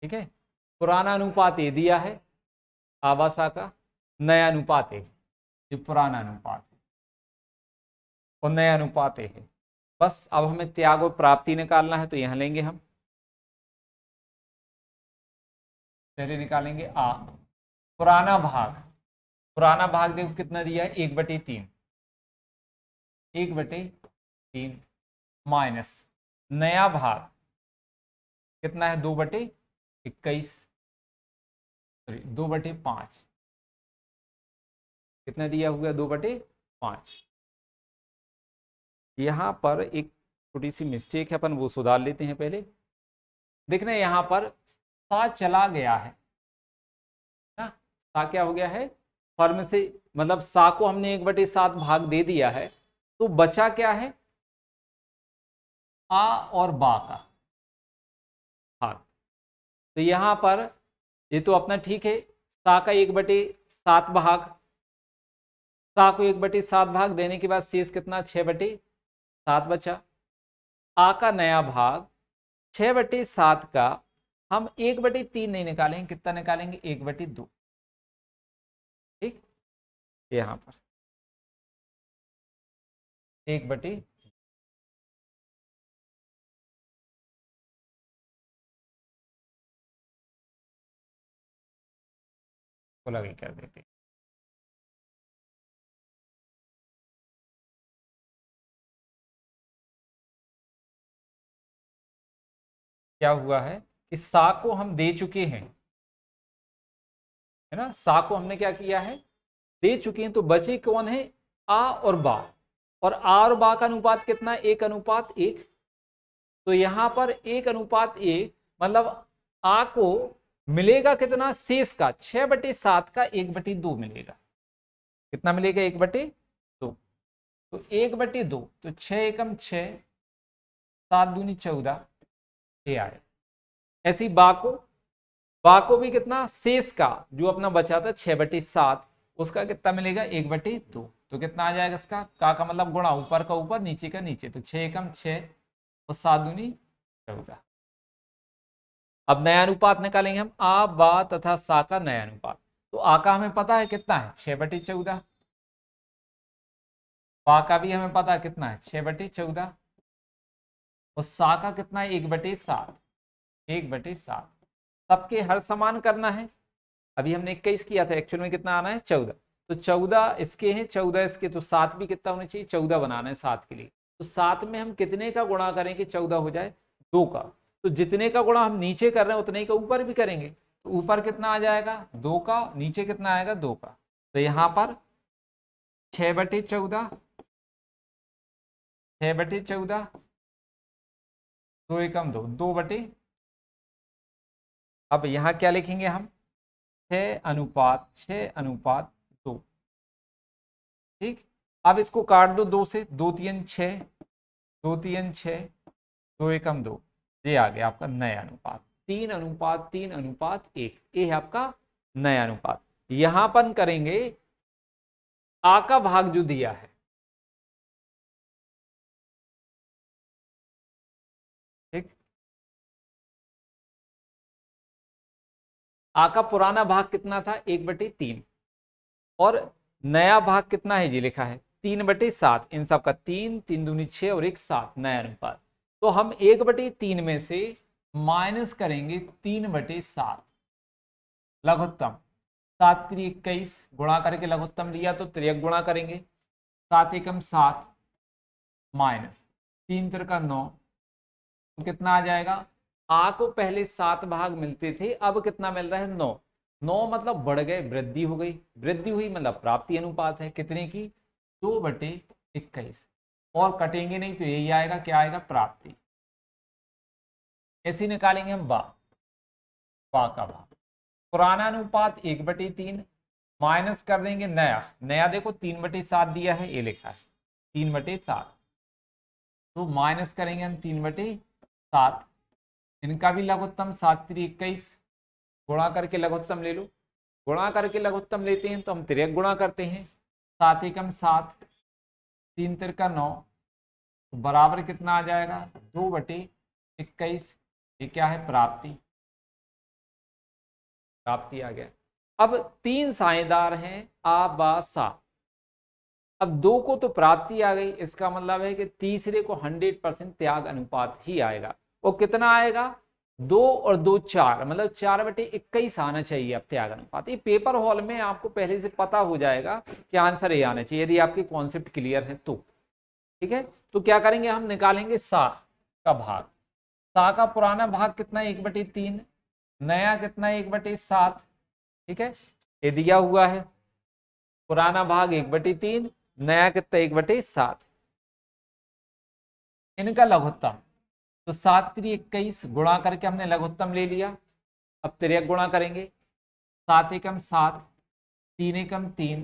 ठीक है, पुराना अनुपात ये दिया है आवासा का, नया अनुपात है ये पुराना अनुपात है, और नया अनुपात है। बस अब हमें त्याग और प्राप्ति निकालना है, तो यहां लेंगे हम, पहले निकालेंगे आ, पुराना भाग। पुराना भाग देखो कितना दिया है, 1/3। 1/3 माइनस नया भाग कितना है 2/21, सॉरी 2/5, कितना दिया हुआ 2/5। यहाँ पर एक छोटी सी मिस्टेक है, अपन वो सुधार लेते हैं पहले। देखना यहाँ पर सा चला गया है ना, सा क्या हो गया है फर्म से, मतलब सा को हमने 1/7 भाग दे दिया है, तो बचा क्या है आ और बा का भाग। तो यहाँ पर ये तो अपना ठीक है, सा का 1/7 भाग, सा को 1/7 भाग देने के बाद शेष कितना 6/7 बचा। आ का नया भाग 6/7 का हम 1/3 नहीं निकालेंगे, कितना निकालेंगे 1/2। ठीक, यहाँ पर 1/, को लगे कर देते हैं। क्या हुआ है कि सा को हम दे चुके हैं, है ना, सा को हमने क्या किया है दे चुके हैं, तो बचे कौन है आ और बा, और आ और बा का अनुपात कितना है 1:1। तो यहाँ पर 1:1, मतलब आ को मिलेगा कितना शेष का 6/7 का 1/2 मिलेगा। कितना मिलेगा 1/2, तो 1/2, तो 6 एकम 6, 7 दूनी 14, ये आए। ऐसी बा को भी कितना शेष का जो अपना बचा था 6/7, उसका कितना मिलेगा 1/2। तो कितना आ जाएगा इसका का मतलब गुणा, ऊपर का ऊपर नीचे का नीचे, तो 6 एकम 6 और 7 दूनी 14। अब नया अनुपात निकालेंगे हम, आ बा तथा सा का नया अनुपात। तो आ का हमें पता है कितना है 6/14, बा का भी हमें पता है कितना है 6/14, और सा का कितना है 1/7, 1/7। सबके हर समान करना है। अभी हमने 21 किया था, एक्चुअल में कितना आना है 14, तो 14 इसके हैं 14 इसके, तो 7 भी कितना होना चाहिए 14 बनाना है 7 के लिए। तो 7 में हम कितने का गुणा करें कि 14 हो जाए 2 का, तो जितने का गुणा हम नीचे कर रहे हैं उतने का ऊपर भी करेंगे, तो ऊपर कितना आ जाएगा 2 का, नीचे कितना आएगा 2 का। तो यहाँ पर 6/14, 6/14, 2 एकम 2, 2/, अब यहाँ क्या लिखेंगे हम 6:2। ठीक, अब इसको काट दो 2 से, 2 3 6, 2 3 6, 2 एकम 2, ये आ गया आपका नया अनुपात 3:3:1। ये है आपका नया अनुपात। यहां पर करेंगे आ का भाग जो दिया है, ठीक, आ का पुराना भाग कितना था 1/3, और नया भाग कितना है जी लिखा है 3/7, इन सब का 3 3 दूनी 6 और 1 7, नया अनुपात। तो हम 1/3 में से माइनस करेंगे 3/7 लघुत्तम, 7 3 21 गुणा करके लघुत्तम लिया तो त्रियक गुणा करेंगे, 7 एकम 7 माइनस 3 त्रिका 9, तो कितना आ जाएगा आ को पहले 7 भाग मिलते थे, अब कितना मिल रहा है 9, 9 मतलब बढ़ गए, वृद्धि हो गई, वृद्धि हुई मतलब प्राप्ति अनुपात है कितने की 2/21, और कटेंगे नहीं तो यही आएगा, क्या आएगा प्राप्ति। ऐसे निकालेंगे हम बा का भाग, पुराना अनुपात 1/3 माइनस कर देंगे नया, नया देखो 3/7 दिया है, ये लिखा है 3/7, तो माइनस करेंगे हम 3/7, इनका भी लघुत्तम 7 3 21 गुणा करके लघुत्तम ले लो, गुणा करके लघुत्तम लेते हैं तो हम तिर्यक गुणा करते हैं, 7 एकम 7, 3 तिरका 9, तो बराबर कितना आ जाएगा 2/21, ये क्या है प्राप्ति, प्राप्ति आ गया। अब 3 साझेदार हैं आ बा सा, अब 2 को तो प्राप्ति आ गई, इसका मतलब है कि तीसरे को 100% त्याग अनुपात ही आएगा, और कितना आएगा 2 और 2 4, मतलब 4/21 आना चाहिए अब त्याग अनुपात। ये पेपर हॉल में आपको पहले से पता हो जाएगा कि आंसर ये आना चाहिए, यदि आपके कॉन्सेप्ट क्लियर है तो। ठीक है, तो क्या करेंगे, हम निकालेंगे सा का भाग। सा का पुराना भाग कितना, 1/3, नया कितना, 1/7। ठीक है, ये दिया हुआ है, पुराना भाग 1/3, नया कितना, 1/7। इनका लघुत्तम, तो 7×3 = 21 गुणा करके हमने लघुत्तम ले लिया। अब तिर्यक गुणा करेंगे, 7 एकम 7, 3 एकम 3।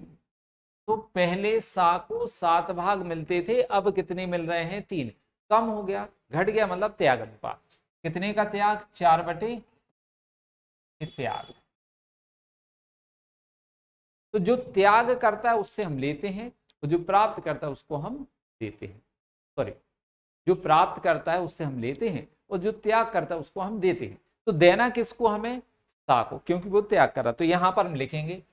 तो पहले सा को 7 भाग मिलते थे, अब कितने मिल रहे हैं, 3। कम हो गया, घट गया, मतलब त्याग अनुपात। कितने का त्याग, 4/, त्याग। तो जो त्याग करता है उससे हम लेते हैं, और जो प्राप्त करता है उसको हम देते हैं। सॉरी, जो प्राप्त करता है उससे हम लेते हैं, और जो त्याग करता है उसको हम देते हैं। तो देना किसको, हमें सा को, क्योंकि वो त्याग कर रहा। तो यहां पर हम लिखेंगे,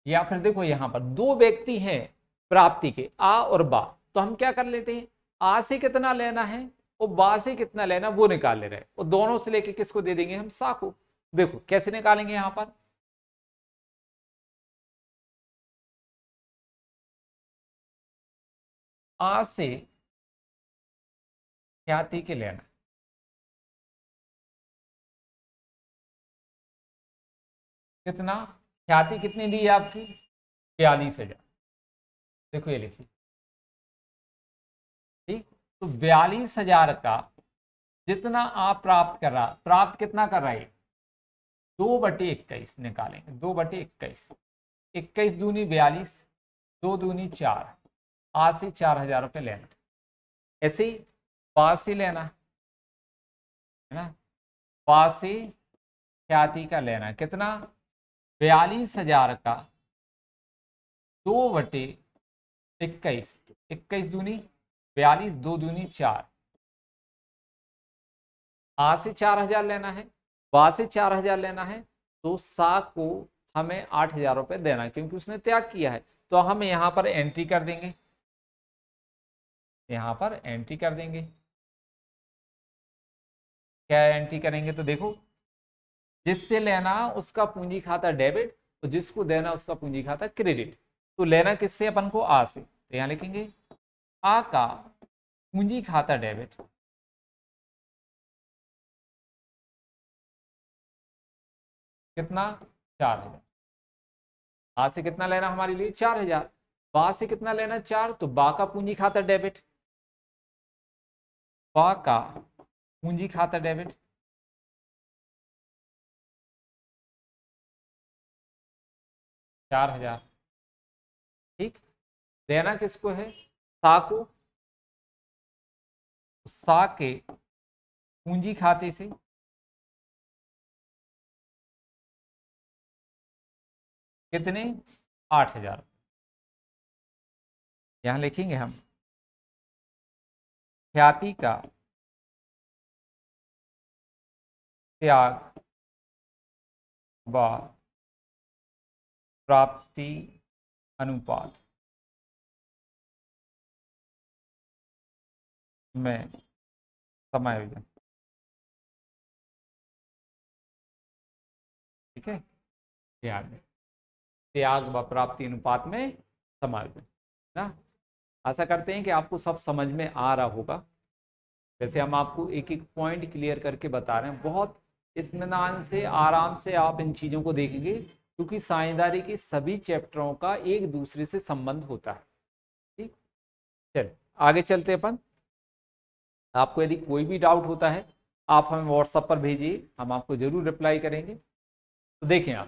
या फिर देखो यहां पर दो व्यक्ति हैं प्राप्ति के, आ और बा। तो हम क्या कर लेते हैं, आ से कितना लेना है और बा से कितना लेना वो निकाल ले रहे हैं, और दोनों से लेके किसको दे देंगे, हम सा को। देखो कैसे निकालेंगे, यहां पर आ से ख्याति के लेना, कितना, ख्याति कितनी दी है आपकी, 42,000। देखो ये लिखिए, ठीक। तो 42,000 का जितना आप प्राप्त कर रहा, प्राप्त कितना कर रहा है, 2/21 निकालेंगे, 2/21। 21 दूनी 42, 2 दूनी 4, आज से 4,000 रुपये लेना। ऐसे ही पास से लेना है ना, पास से ख्याति का लेना, कितना, 42,000 का 2/21, 21 दूनी 42, 2 दूनी 4, आ से 4,000 लेना है, बा से 4,000 लेना है। तो सा को हमें 8,000 रुपये देना है, क्योंकि उसने त्याग किया है। तो हम यहां पर एंट्री कर देंगे, यहां पर एंट्री कर देंगे। क्या एंट्री करेंगे, तो देखो, जिससे लेना उसका पूंजी खाता डेबिट, और जिसको देना उसका पूंजी खाता क्रेडिट। तो लेना किससे, अपन को आ से, तो यहां लिखेंगे आ का पूंजी खाता डेबिट, कितना, 4,000। आ से कितना लेना हमारे लिए, 4,000। बा से कितना लेना, 4, तो बा का पूंजी खाता डेबिट, बा का पूंजी खाता डेबिट, 4,000। ठीक, देना किसको है, सा को। सा के पूंजी खाते से कितने, 8,000। यहां लिखेंगे हम, ख्याति का त्याग व प्राप्ति अनुपात में समायोजन। ठीक है, त्याग, त्याग व प्राप्ति अनुपात में समायोजन ना। आशा करते हैं कि आपको सब समझ में आ रहा होगा। जैसे हम आपको एक एक पॉइंट क्लियर करके बता रहे हैं, बहुत इत्मीनान से, आराम से आप इन चीज़ों को देखेंगे, क्योंकि साझेदारी के सभी चैप्टरों का एक दूसरे से संबंध होता है। ठीक, चल आगे चलते अपन। आपको यदि कोई भी डाउट होता है, आप हमें व्हाट्सएप पर भेजिए, हम आपको जरूर रिप्लाई करेंगे। तो देखें आप,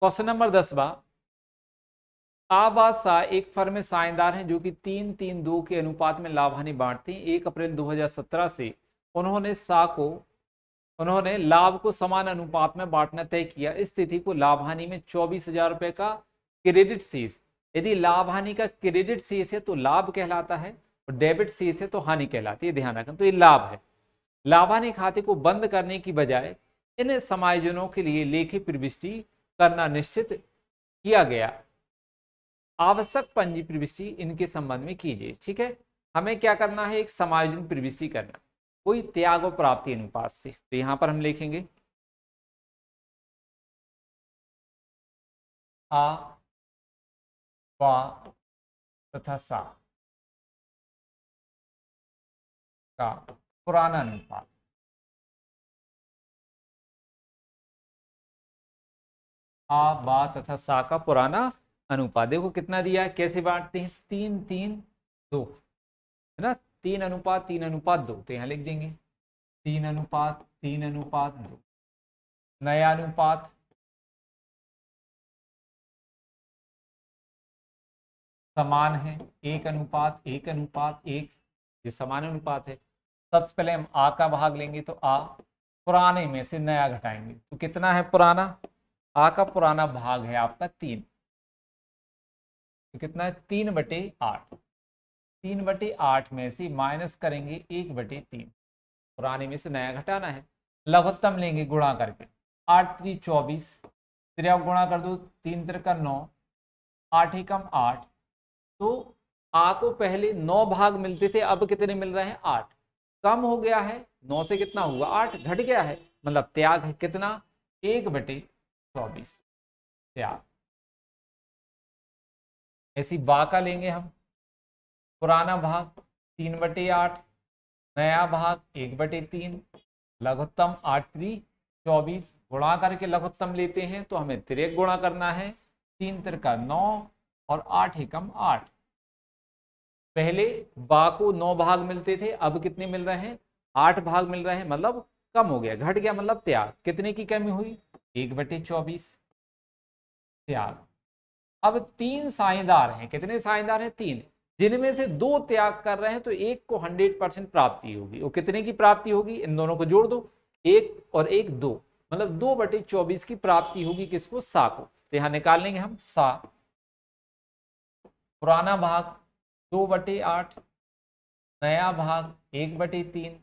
क्वेश्चन नंबर 10 आबासा एक फर्म में साझेदार हैं जो कि 3-3-2 के अनुपात में लाभ हानि बांटते हैं। 1 अप्रैल 2017 से उन्होंने लाभ को समान अनुपात में बांटना तय किया। इस स्थिति को लाभ हानि में 24,000 रुपए का क्रेडिट शेष, यदि लाभ हानि का क्रेडिट शेष है तो लाभ कहलाता है, और डेबिट शेष है तो हानि कहलाती है। ध्यान रखें, तो ये लाभ है। लाभ हानि खाते को बंद करने की बजाय इन समायोजनों के लिए लेखी प्रविष्टि करना निश्चित किया गया। आवश्यक पंजी प्रविष्टि इनके संबंध में कीजिए। ठीक है, हमें क्या करना है, एक समायोजन प्रविष्टि करना, कोई त्याग और प्राप्ति अनुपात से। तो यहां पर हम लिखेंगे आ, बा, तथा सा का पुराना अनुपात। आ बा तथा सा का पुराना अनुपात। देखो कितना दिया है, कैसे बांटते हैं, 3 3 2, है ना। 3:3:2, तो यहाँ लिख देंगे 3:3:2। नया अनुपात समान है, 1:1:1, ये समान अनुपात है। सबसे पहले हम आ का भाग लेंगे, तो आ पुराने में से नया घटाएंगे, तो कितना है पुराना, आ का पुराना भाग है आपका 3, तो कितना है 3/8। 3/8 में से माइनस करेंगे 1/3, पुराने में से नया घटाना है। लघुत्तम लेंगे गुणा करके, 8×3 = 24, 3 गुणा कर दो, 3×3 = 9, 8×1 = 8। तो आ को पहले 9 भाग मिलते थे, अब कितने मिल रहे हैं, 8। कम हो गया है, 9 से कितना हुआ, 8 घट गया है, मतलब त्याग है कितना, 1/24 त्याग। ऐसी बा का लेंगे हम, पुराना भाग 3/8, नया भाग 1/3, लघुत्तम 8×3 = 24, गुणा करके लघुत्तम लेते हैं तो हमें तिर्यक गुणा करना है, 3×3 = 9 और 8×1 = 8। पहले बा को 9 भाग मिलते थे, अब कितने मिल रहे हैं, 8 भाग मिल रहे हैं, मतलब कम हो गया, घट गया, मतलब त्याग। कितने की कमी हुई, 1/24 त्याग। अब 3 साझेदार हैं, कितने साझेदार हैं, 3, जिनमें से 2 त्याग कर रहे हैं, तो एक को 100% प्राप्ति होगी। वो कितने की प्राप्ति होगी, इन दोनों को जोड़ दो, 1 और 1 2, मतलब 2/24 की प्राप्ति होगी, किसको, सा को। तो यहां निकाल लेंगे हम सा, पुराना भाग 2/8, नया भाग 1/3,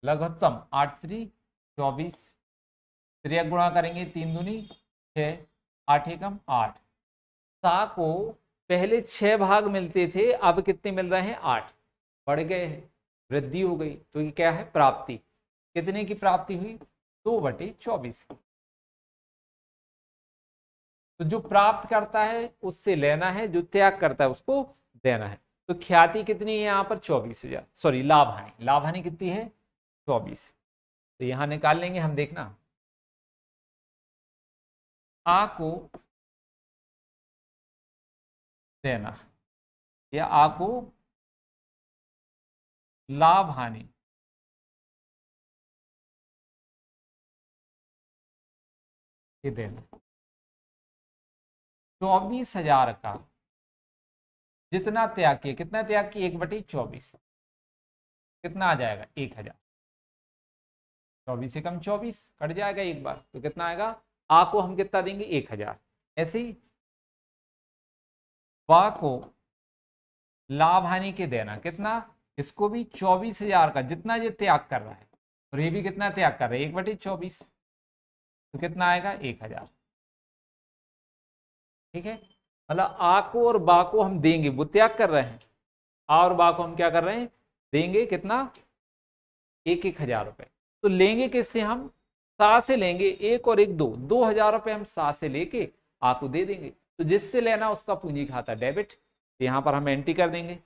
लघुत्तम 8×3 = 24, तिर्यक गुणा करेंगे, 3×2 = 6, 8×1 = 8। सा को पहले 6 भाग मिलते थे, अब कितने मिल रहे हैं, 8, बढ़ गए हैं, वृद्धि हो गई, तो ये क्या है, प्राप्ति। कितने की प्राप्ति हुई, 2/24। तो जो प्राप्त करता है उससे लेना है, जो त्याग करता है उसको देना है। तो ख्याति कितनी है यहाँ पर, 24,000, सॉरी लाभ हानि, लाभ हानि कितनी है, 24। तो यहां निकाल लेंगे हम, देखना आ को देना या आ को लाभ हानि के देना, 24,000 का जितना त्याग किए, कितना त्याग किए, 1/24, कितना आ जाएगा, 1,000। 24 से कम 24 कट जाएगा एक बार, तो कितना आएगा, आ को हम कितना देंगे, 1,000। ऐसे ही बा को लाभ हानि के देना, कितना, इसको भी 24,000 का, जितना ये त्याग कर रहा है, और ये भी कितना त्याग कर रहा है, 1/24, तो कितना आएगा, 1,000। ठीक है, मतलब आ को और बा को हम देंगे, वो त्याग कर रहे हैं, आ और बा को हम क्या कर रहे हैं, देंगे कितना, 1,000 रुपए। तो लेंगे किससे हम, सा से लेंगे, 1 और 1 2, 2,000 रुपए हम सा से लेके आ को दे देंगे। तो जिससे लेना उसका पूंजी खाता डेबिट, तो यहां पर हम एंट्री कर देंगे।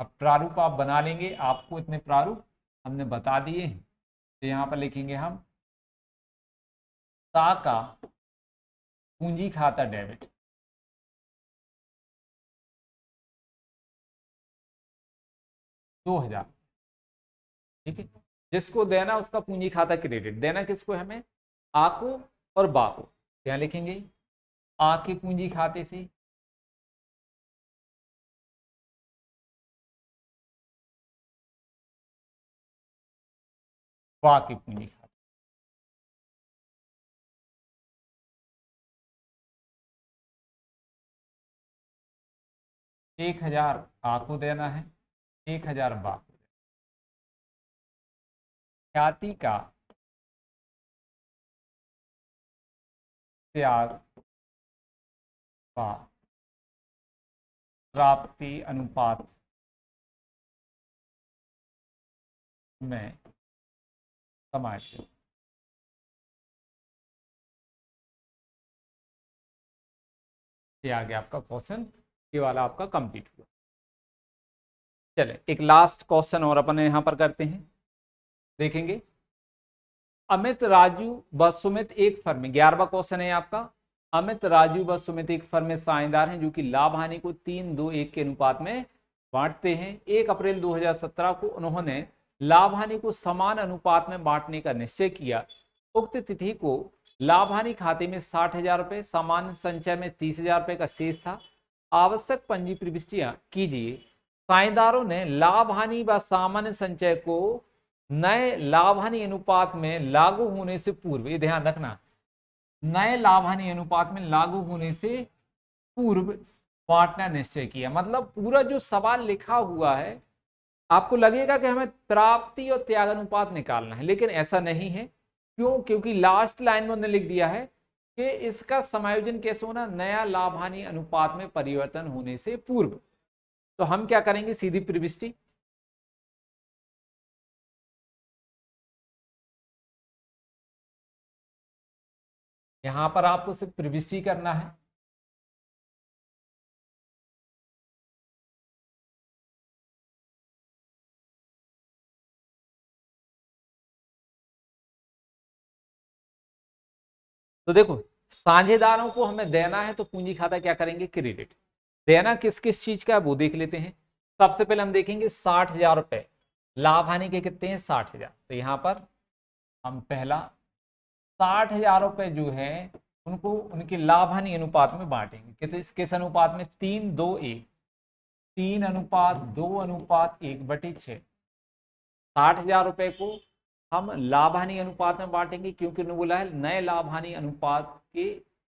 अब प्रारूप आप बना लेंगे, आपको इतने प्रारूप हमने बता दिए हैं, तो यहां पर लिखेंगे हम सा का पूंजी खाता डेबिट, 2,000। ठीक है, जिसको देना उसका पूंजी खाता क्रेडिट, देना किसको है हमें, आ को और बा को। क्या लिखेंगे, आ के पूंजी खाते से बा की पूंजी खाते, 1,000 आ को देना है, 1,000 बा को। ख्याति का त्याग बा प्राप्ति अनुपात में समाहित है। ये आ गया आपका क्वेश्चन, ये वाला आपका कंप्लीट हुआ। चले एक लास्ट क्वेश्चन और अपन यहाँ पर करते हैं, देखेंगे। अमित राजू व सुमित एक फर्म में, 11वां क्वेश्चन है आपका। अमित राजू व सुमित एक फर्म में साझेदार हैं जो कि लाभ हानि को 3-2-1 के अनुपात में बांटते हैं। 1 अप्रैल 2017 को उन्होंने लाभ हानि को समान अनुपात में बांटने का निश्चय किया। उक्त तिथि को लाभ हानि खाते में 60,000 रुपए, सामान्य संचय में 30,000 रुपए का शेष था। आवश्यक पंजी प्रविष्टियां कीजिए। साझेदारों ने लाभ हानि व सामान्य संचय को नए लाभ हानि अनुपात में लागू होने से पूर्व, ये ध्यान रखना, नए लाभ हानि अनुपात में लागू होने से पूर्व बांटना निश्चय किया। मतलब पूरा जो सवाल लिखा हुआ है, आपको लगेगा कि हमें प्राप्ति और त्याग अनुपात निकालना है, लेकिन ऐसा नहीं है। क्यों? क्योंकि लास्ट लाइन में उन्होंने लिख दिया है कि इसका समायोजन कैसे होना, नया लाभ हानि अनुपात में परिवर्तन होने से पूर्व। तो हम क्या करेंगे, सीधी प्रविष्टि। यहां पर आपको सिर्फ प्रविष्टि करना है। तो देखो, साझेदारों को हमें देना है तो पूंजी खाता क्या करेंगे, क्रेडिट। देना किस किस चीज का है वो देख लेते हैं। सबसे पहले हम देखेंगे 60,000 रुपए, लाभ हानि के कितने हैं, 60,000। तो यहां पर हम पहला 60,000 रुपए जो है उनको उनके लाभ हानि अनुपात में बांटेंगे। किस अनुपात में, 3-2-1, 3:2:1/6। 60,000 रुपए को हम लाभ हानि अनुपात में बांटेंगे, क्योंकि उन्होंने बोला है नए लाभ हानि अनुपात के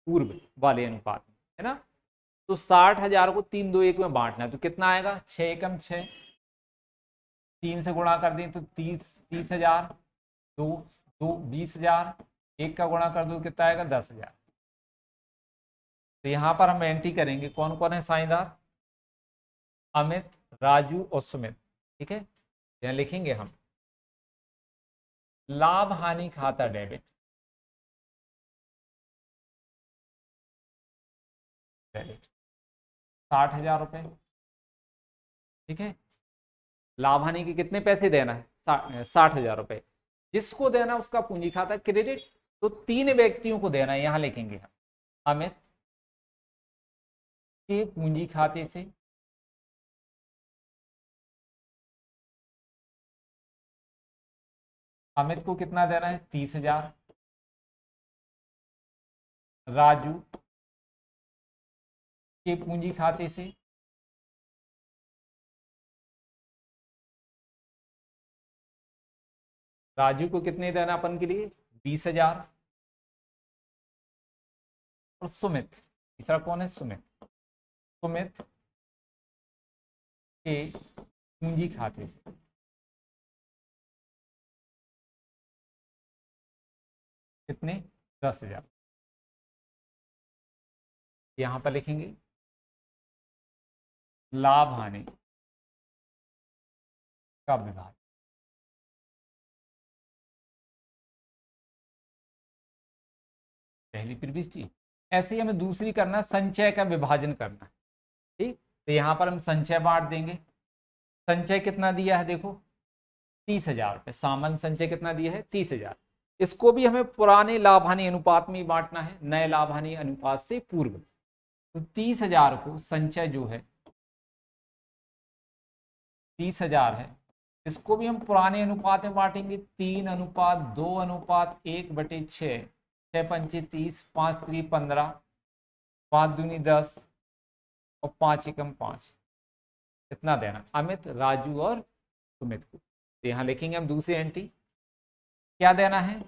पूर्व वाले अनुपात में, है ना। तो 60,000 को 3-2-1 में बांटना है, तो कितना आएगा, 6 एकम 6, 3 से गुणा कर दें तो 30,000, 20,000, 1 का गुणा कर दो कितना आएगा, 10,000। तो यहां पर हम एंट्री करेंगे, कौन कौन है साझेदार, अमित, राजू और सुमित, ठीक है। यहाँ लिखेंगे हम लाभ हानि खाता डेबिट, डेबिट 60,000 रुपए, ठीक है। लाभ हानि के कितने पैसे देना है, 60,000 रुपए। जिसको देना उसका पूंजी खाता क्रेडिट। तो 3 व्यक्तियों को देना है, यहां लिखेंगे हम, अमित के पूंजी खाते से, अमित को कितना देना है, 30,000। राजू के पूंजी खाते से, राजू को कितने देना अपन के लिए, 20,000। और सुमित, तीसरा कौन है, सुमित, सुमित के पूंजी खाते से कितने, 10,000। यहां पर लिखेंगे लाभ हानि का विभाजन, पहली प्रविष्टि। ऐसे ही हमें दूसरी करना, संचय का विभाजन करना, ठीक। तो यहां पर हम संचय बांट देंगे। संचय कितना दिया है, देखो 30,000 रुपए, सामान्य संचय कितना दिया है, 30,000। इसको भी हमें पुराने लाभ हानि अनुपात में ही बांटना है, नए लाभ हानि अनुपात से पूर्व। तो 30,000 को संचय जो है 30,000 है, इसको भी हम पुराने अनुपात में बांटेंगे, 3:2:1/6, 6 30, 5 3 15, 5 दूनी 10 और 5 एकम 5। कितना देना, अमित, राजू और सुमित को। तो यहाँ लिखेंगे हम दूसरी एंट्री, क्या देना है,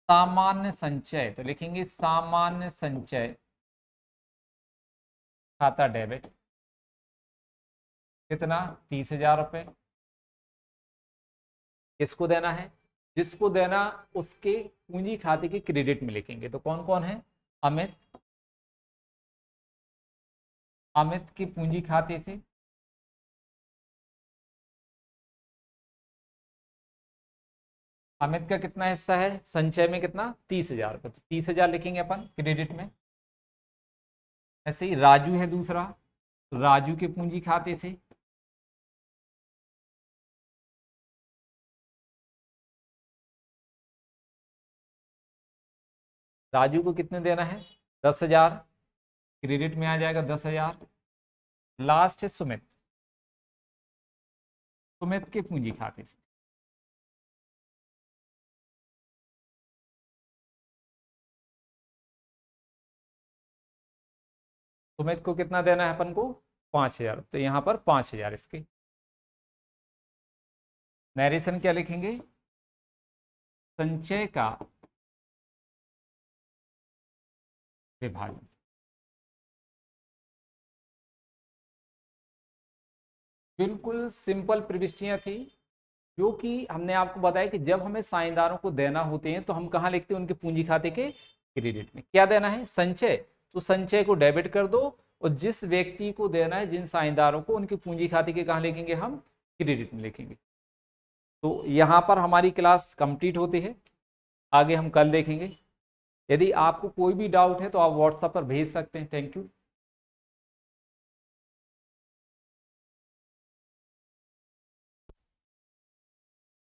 सामान्य संचय। तो लिखेंगे सामान्य संचय खाता डेबिट, कितना, 30,000 रुपए। किसको देना है, जिसको देना उसके पूंजी खाते के क्रेडिट में लिखेंगे। तो कौन कौन है, अमित, अमित के पूंजी खाते से, अमित का कितना हिस्सा है संचय में, कितना, 30,000 रुपए। तो 30,000 लिखेंगे अपन क्रेडिट में। ऐसे ही राजू है दूसरा, तो राजू के पूंजी खाते से राजू को कितने देना है, 10,000, क्रेडिट में आ जाएगा 10,000। लास्ट है सुमित, सुमित के पूंजी खाते से सुमित को कितना देना है अपन को, 5,000, तो यहाँ पर 5,000 इसके। नरेशन क्या लिखेंगे, संचय का विभाजन। बिल्कुल सिंपल प्रविष्टियां थी, जो कि हमने आपको बताया कि जब हमें साझेदारों को देना होते हैं तो हम कहाँ लिखते हैं, उनके पूंजी खाते के क्रेडिट में। क्या देना है, संचय, तो संचय को डेबिट कर दो, और जिस व्यक्ति को देना है, जिन साझेदारों को, उनके पूंजी खाते के कहाँ लिखेंगे, हम क्रेडिट में लिखेंगे। तो यहाँ पर हमारी क्लास कंप्लीट होती है, आगे हम कल देखेंगे। यदि आपको कोई भी डाउट है तो आप व्हाट्सएप पर भेज सकते हैं। Thank you.